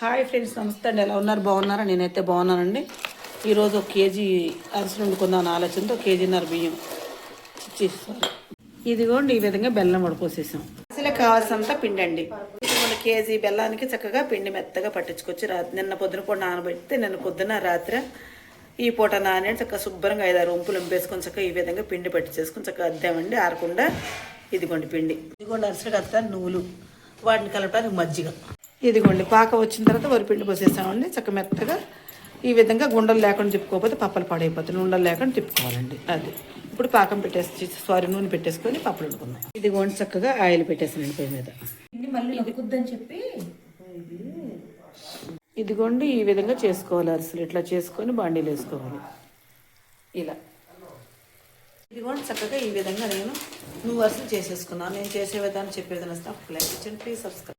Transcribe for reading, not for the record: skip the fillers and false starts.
Hi friends, నమస్తే అండి. ఎలా ఉన్నారు? బాగున్నారా? నేనైతే బాగున్నానండి. ఈరోజు 1 కేజీ అరిసెలు వండుకుందాం ఆలోచనతో 1.5 కేజీ బియ్యం చేస్తాను. ఇదిగోండి, ఈ విధంగా బెల్లం వడపోసేసాం. అసలే కావాల్సినంత పిండి అండి. 1 కేజీ బెల్లానికి చక్కగా పిండి మెత్తగా పట్టించుకొచ్చి నిన్న పొద్దున కూడా నానబెడితే నిన్న పొద్దున రాత్రి ఈ పూట నానేది చక్కగా శుభ్రంగా 5-6 వంపులు ఎంపేసుకొని చక్కగా ఈ విధంగా పిండి పట్టించేసుకొని చక్కగా అద్దామండి ఆరకుండా. ఇదిగోండి పిండి, ఇదిగోండి అరిసెలు కలుపుతాను నువ్వులు, వాటిని కలపడానికి మజ్జిగ. ఇదిగోండి పాక వచ్చిన తర్వాత వరిపిండి పోసేసామండి. చక్క మెత్తగా ఈ విధంగా గుండలు లేకుండా తిప్పుకోకపోతే పప్పలు పాడైపోతుంది. ఉండలు లేకుండా తిప్పుకోవాలండి. అది ఇప్పుడు పాకం నూనె పెట్టేసుకొని పప్పులు వండుకుందాం. ఇదిగోండి చక్కగా ఆయిల్ పెట్టేసానండి పొయ్యి మీద. ఇదిగోండి ఈ విధంగా చేసుకోవాలి అరిసెలు. ఇట్లా చేసుకొని బాండీలు వేసుకోవాలి ఇలా. ఇదిగోండి చక్కగా ఈ విధంగా నువ్వు అరిసెలు చేసేసుకున్నాను. నేను చేసే విధానం చెప్పే విధానం లైక్ ఇచ్చండి, ప్లీజ్ సబ్స్క్రైబ్.